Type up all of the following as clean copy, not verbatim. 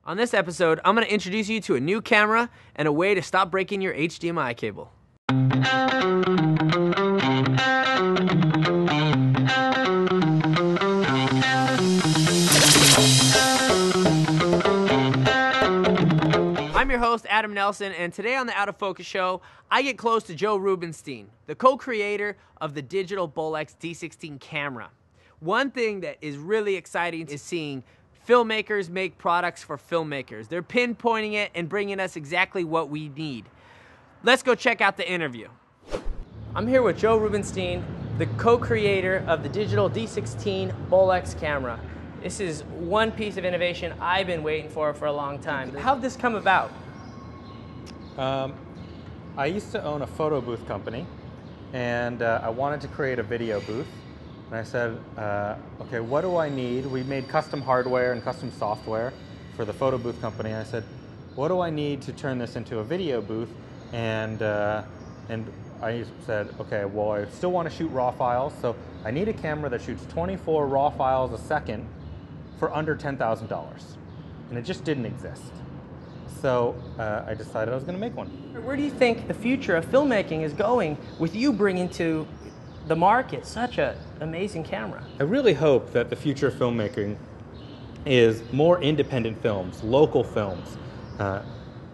On this episode, I'm going to introduce you to a new camera and a way to stop breaking your HDMI cable. I'm your host, Adam Nelson, and today on the Out of Focus show, I get close to Joe Rubinstein, the co-creator of the Digital Bolex D16 Camera. One thing that is really exciting is seeing filmmakers make products for filmmakers. They're pinpointing it and bringing us exactly what we need. Let's go check out the interview. I'm here with Joe Rubinstein, the co-creator of the Digital D16 Bolex camera. This is one piece of innovation I've been waiting for a long time. How'd this come about? I used to own a photo booth company, and I wanted to create a video booth. And I said, okay, what do I need? We made custom hardware and custom software for the photo booth company. I said, what do I need to turn this into a video booth? And I said, okay, well, I still want to shoot RAW files, so I need a camera that shoots 24 RAW files a second for under $10,000. And it just didn't exist. So I decided I was going to make one. Where do you think the future of filmmaking is going with you bringing to the market such an amazing camera? I really hope that the future of filmmaking is more independent films, local films.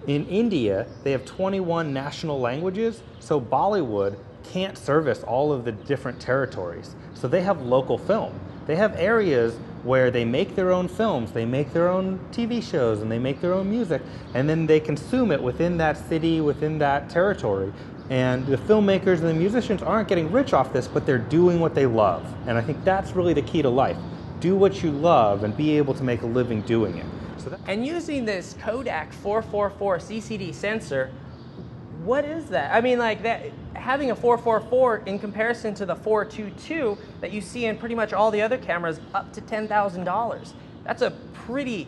In India, they have 21 national languages, so Bollywood can't service all of the different territories. So they have local film. They have areas where they make their own films, they make their own TV shows, and they make their own music, and then they consume it within that city, within that territory. And the filmmakers and the musicians aren't getting rich off this, but they're doing what they love. And I think that's really the key to life. Do what you love and be able to make a living doing it. And using this Kodak 444 CCD sensor, what is that? I mean, like that, having a 444 in comparison to the 422 that you see in pretty much all the other cameras, up to $10,000. That's a pretty,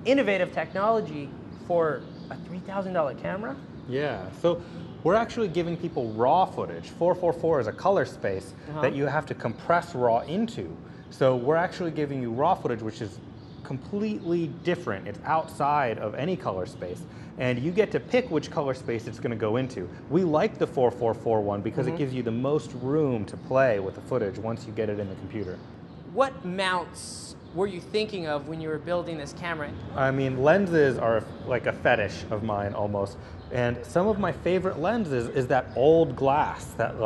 innovative technology for a $3,000 camera. Yeah, so we're actually giving people raw footage. 444 is a color space that you have to compress raw into. So we're actually giving you raw footage, which is completely different. It's outside of any color space. And you get to pick which color space it's going to go into. We like the 444 one because it gives you the most room to play with the footage once you get it in the computer. What mounts were you thinking of when you were building this camera? I mean, lenses are like a fetish of mine almost. And some of my favorite lenses is that old glass that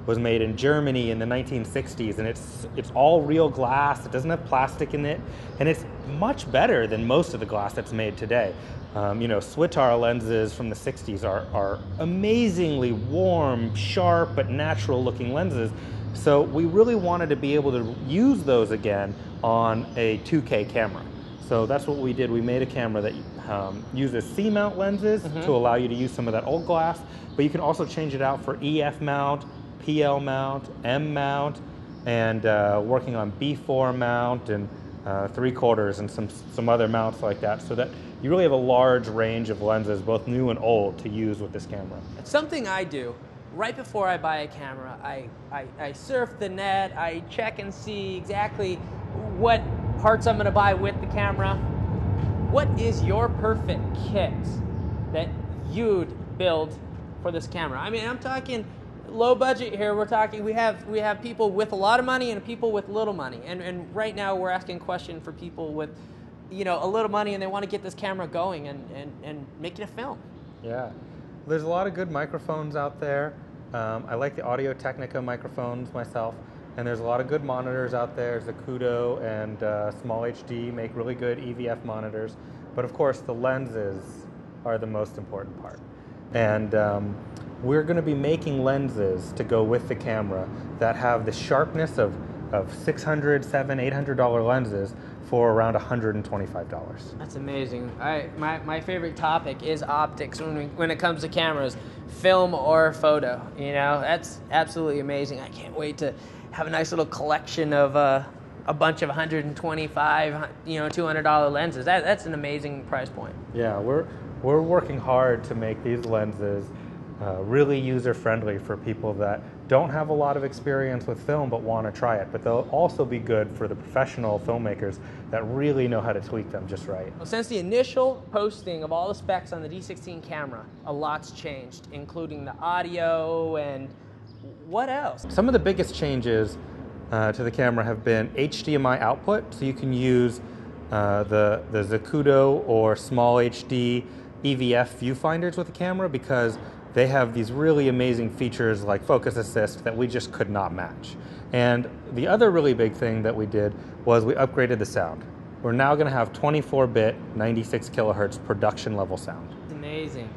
was made in Germany in the 1960s, and it's all real glass. It doesn't have plastic in it, and it's much better than most of the glass that's made today. Switar lenses from the 60s are amazingly warm, sharp, but natural looking lenses. So we really wanted to be able to use those again on a 2K camera. So that's what we did. We made a camera that uses C-mount lenses to allow you to use some of that old glass, but you can also change it out for EF mount, PL mount, M mount, and working on B4 mount and 3/4 and some other mounts like that, so that you really have a large range of lenses, both new and old, to use with this camera. It's something I do. Right before I buy a camera, I surf the net, I check and see exactly what parts I'm going to buy with the camera. What is your perfect kit that you'd build for this camera? I mean, I'm talking low budget here. We're talking, we have people with a lot of money and people with little money. And right now we're asking a question for people with, a little money, and they want to get this camera going and making a film. Yeah. There's a lot of good microphones out there. I like the Audio Technica microphones myself, and there's a lot of good monitors out there. Zacuto and SmallHD make really good EVF monitors, but of course the lenses are the most important part. And we're going to be making lenses to go with the camera that have the sharpness of $600, $700, $800 lenses for around $125. That's amazing. My favorite topic is optics when it comes to cameras, film or photo. That's absolutely amazing. I can't wait to have a nice little collection of a bunch of $125, $200 lenses. That's an amazing price point. Yeah, we're working hard to make these lenses really user-friendly for people that don't have a lot of experience with film but want to try it. But they'll also be good for the professional filmmakers that really know how to tweak them just right. Well, since the initial posting of all the specs on the D16 camera, a lot's changed, including the audio and what else? Some of the biggest changes to the camera have been HDMI output, so you can use the Zacuto or SmallHD EVF viewfinders with the camera because they have these really amazing features like focus assist that we just could not match. And the other really big thing that we did was we upgraded the sound. We're now going to have 24-bit 96 kilohertz production level sound. Amazing.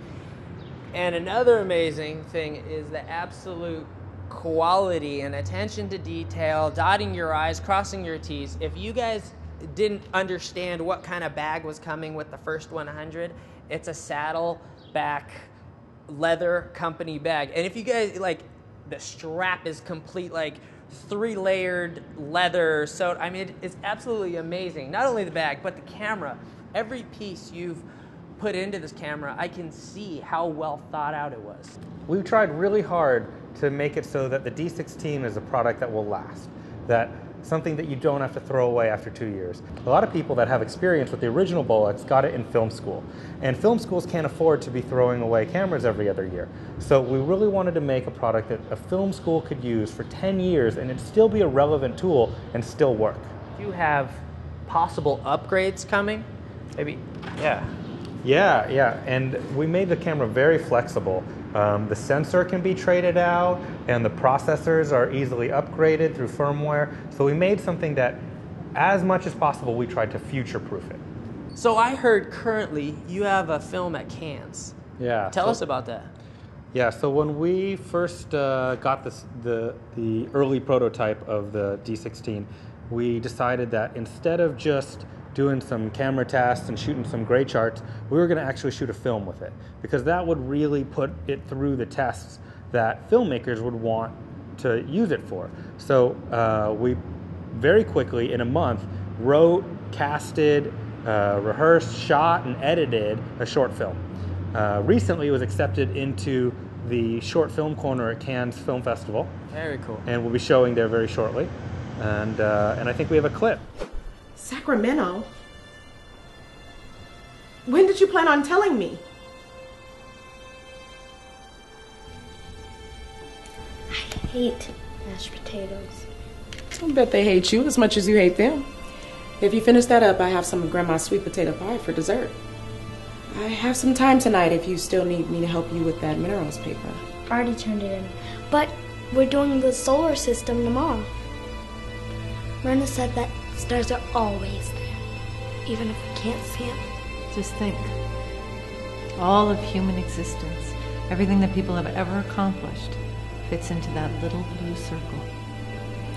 And another amazing thing is the absolute quality and attention to detail, dotting your I's, crossing your T's. If you guys didn't understand what kind of bag was coming with the first 100, it's a saddleback leather company bag. And if you guys, like, the strap is complete, like 3-layered leather. So, I mean, it's absolutely amazing. Not only the bag, but the camera. Every piece you've put into this camera, I can see how well thought out it was. We've tried really hard to make it so that the D16 is a product that will last, that something that you don't have to throw away after 2 years. A lot of people that have experience with the original Bolex got it in film school, and film schools can't afford to be throwing away cameras every other year. So we really wanted to make a product that a film school could use for 10 years and it'd still be a relevant tool and still work. You have possible upgrades coming? Maybe, yeah. Yeah, and we made the camera very flexible. The sensor can be traded out, and the processors are easily upgraded through firmware. So we made something that, as much as possible, we tried to future-proof it. So I heard currently you have a film at Cannes. Yeah. Tell us about that. Yeah, so when we first got the early prototype of the D16, we decided that instead of just doing some camera tests and shooting some gray charts, we were going to actually shoot a film with it, because that would really put it through the tests that filmmakers would want to use it for. So we very quickly, in a month, wrote, casted, rehearsed, shot, and edited a short film. Recently it was accepted into the short film corner at Cannes Film Festival. Very cool. And we'll be showing there very shortly. And I think we have a clip. Sacramento? When did you plan on telling me? I hate mashed potatoes. I bet they hate you as much as you hate them. If you finish that up, I have some of Grandma's sweet potato pie for dessert. I have some time tonight if you still need me to help you with that minerals paper. I already turned it in. But we're doing the solar system tomorrow. Myrna said that stars are always there, even if we can't see them. Just think. All of human existence, everything that people have ever accomplished, fits into that little blue circle.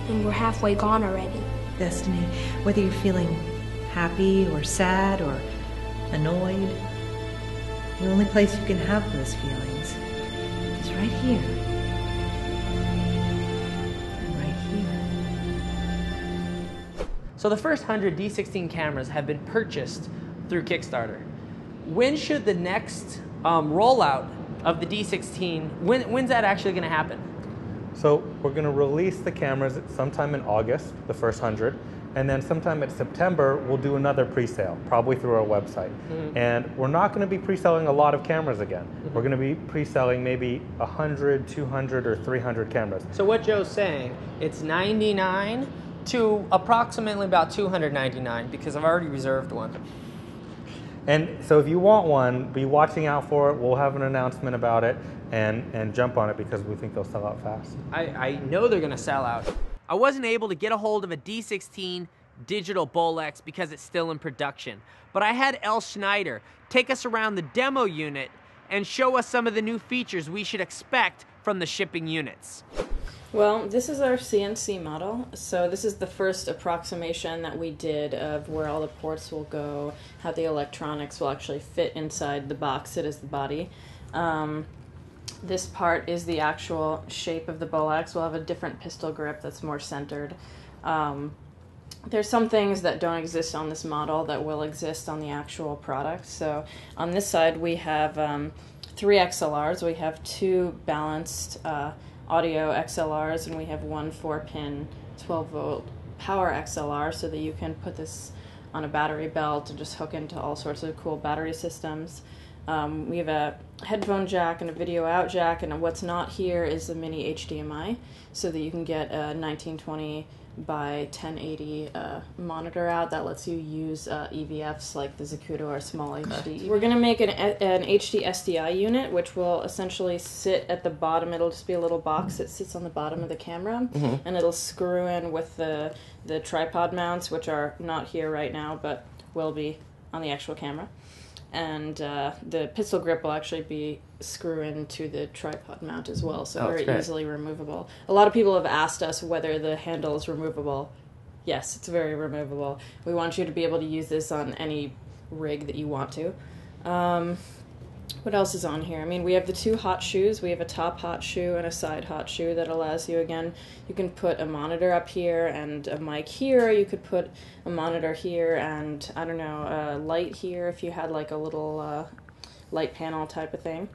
And we're halfway gone already. Destiny, whether you're feeling happy or sad or annoyed, the only place you can have those feelings is right here. And right here. So the first 100 D16 cameras have been purchased through Kickstarter. When should the next rollout of the D16, when's that actually going to happen? So we're going to release the cameras sometime in August, the first 100, and then sometime in September we'll do another pre-sale, probably through our website. Mm-hmm. And we're not going to be pre-selling a lot of cameras again. Mm-hmm. We're going to be pre-selling maybe 100, 200, or 300 cameras. So what Joe's saying, it's $99 to approximately about $299 because I've already reserved one. And so if you want one, be watching out for it. We'll have an announcement about it and jump on it because we think they'll sell out fast. I know they're going to sell out. I wasn't able to get a hold of a D16 Digital Bolex because it's still in production. But I had Elle Schneider take us around the demo unit and show us some of the new features we should expect from the shipping units. Well, this is our CNC model. So this is the first approximation that we did of where all the ports will go, how the electronics will actually fit inside the box that is the body. This part is the actual shape of the Bolex. We'll have a different pistol grip that's more centered. There's some things that don't exist on this model that will exist on the actual product. So on this side we have 3 XLRs. We have 2 balanced audio XLRs, and we have one 4-pin 12-volt power XLR, so that you can put this on a battery belt and just hook into all sorts of cool battery systems. We have a headphone jack and a video out jack, and what's not here is the mini HDMI, so that you can get a 1920 by 1080 monitor out that lets you use EVFs like the Zacuto or SmallHD. We're going to make an HD SDI unit, which will essentially sit at the bottom. It'll just be a little box that sits on the bottom of the camera, and it'll screw in with the tripod mounts, which are not here right now, but will be on the actual camera. And the pistol grip will actually be screw into the tripod mount as well, so very easily removable. A lot of people have asked us whether the handle is removable. Yes, it's very removable. We want you to be able to use this on any rig that you want to. What else is on here? I mean, we have the two hot shoes. We have a top hot shoe and a side hot shoe that allows you, again, you can put a monitor up here and a mic here. You could put a monitor here and, I don't know, a light here if you had like a little light panel type of thing.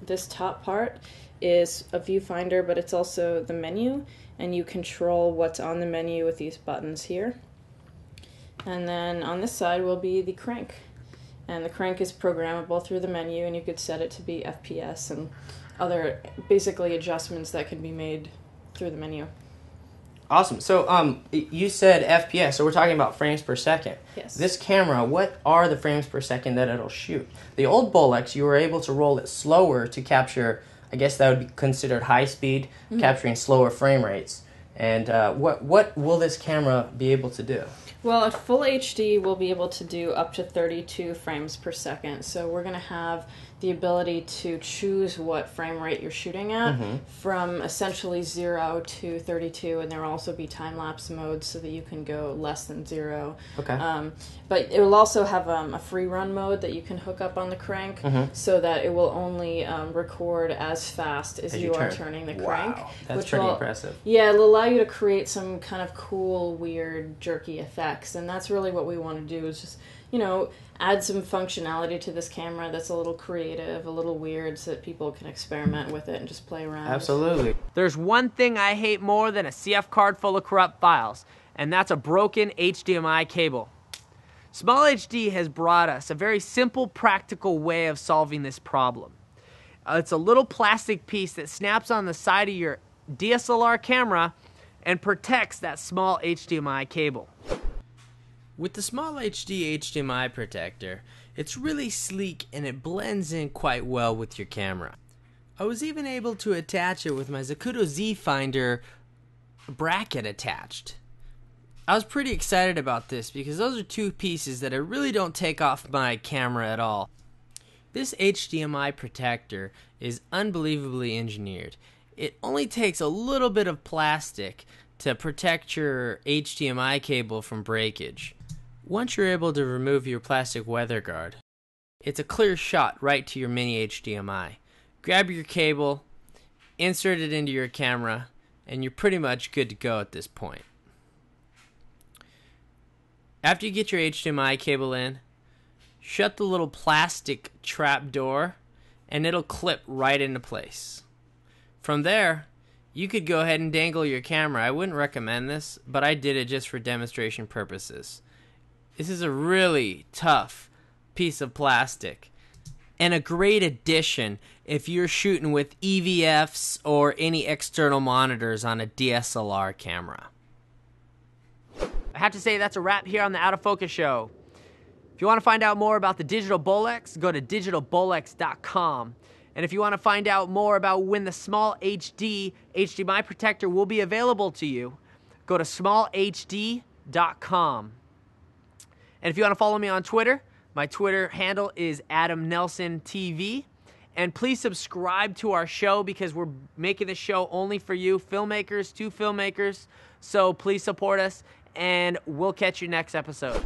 This top part is a viewfinder, but it's also the menu, and you control what's on the menu with these buttons here. And then on this side will be the crank. And the crank is programmable through the menu, and you could set it to be FPS and other basically adjustments that can be made through the menu. Awesome. So you said FPS, so we're talking about frames per second. Yes. This camera, what are the frames per second that it'll shoot? The old Bolex, you were able to roll it slower to capture, I guess that would be considered high speed, capturing slower frame rates. And what will this camera be able to do? Well, at full HD, we'll be able to do up to 32 frames per second. So we're going to have the ability to choose what frame rate you're shooting at from essentially 0 to 32, and there will also be time-lapse mode so that you can go less than 0. Okay. But it will also have a free-run mode that you can hook up on the crank so that it will only record as fast as you are turning the crank. Wow, that's pretty impressive. Yeah, it'll allow you to create some kind of cool, weird, jerky effects, and that's really what we want to do is just, you know, add some functionality to this camera that's a little creative, a little weird, so that people can experiment with it and just play around. Absolutely. There's one thing I hate more than a CF card full of corrupt files, and that's a broken HDMI cable. SmallHD has brought us a very simple, practical way of solving this problem. It's a little plastic piece that snaps on the side of your DSLR camera and protects that small HDMI cable. With the SmallHD HDMI protector, it's really sleek and it blends in quite well with your camera. I was even able to attach it with my Zacuto Z Finder bracket attached. I was pretty excited about this because those are two pieces that I really don't take off my camera at all. This HDMI protector is unbelievably engineered. It only takes a little bit of plastic to protect your HDMI cable from breakage. Once you're able to remove your plastic weather guard, it's a clear shot right to your mini HDMI. Grab your cable, insert it into your camera, and you're pretty much good to go at this point. After you get your HDMI cable in, shut the little plastic trap door, and it'll clip right into place. From there, you could go ahead and dangle your camera. I wouldn't recommend this, but I did it just for demonstration purposes. This is a really tough piece of plastic and a great addition if you're shooting with EVFs or any external monitors on a DSLR camera. I have to say that's a wrap here on the Out of Focus show. If you want to find out more about the Digital Bolex, go to digitalbolex.com. And if you want to find out more about when the SmallHD HDMI protector will be available to you, go to smallhd.com. And if you want to follow me on Twitter, my Twitter handle is AdamNelsonTV. And please subscribe to our show because we're making this show only for you, filmmakers, to filmmakers. So please support us, and we'll catch you next episode.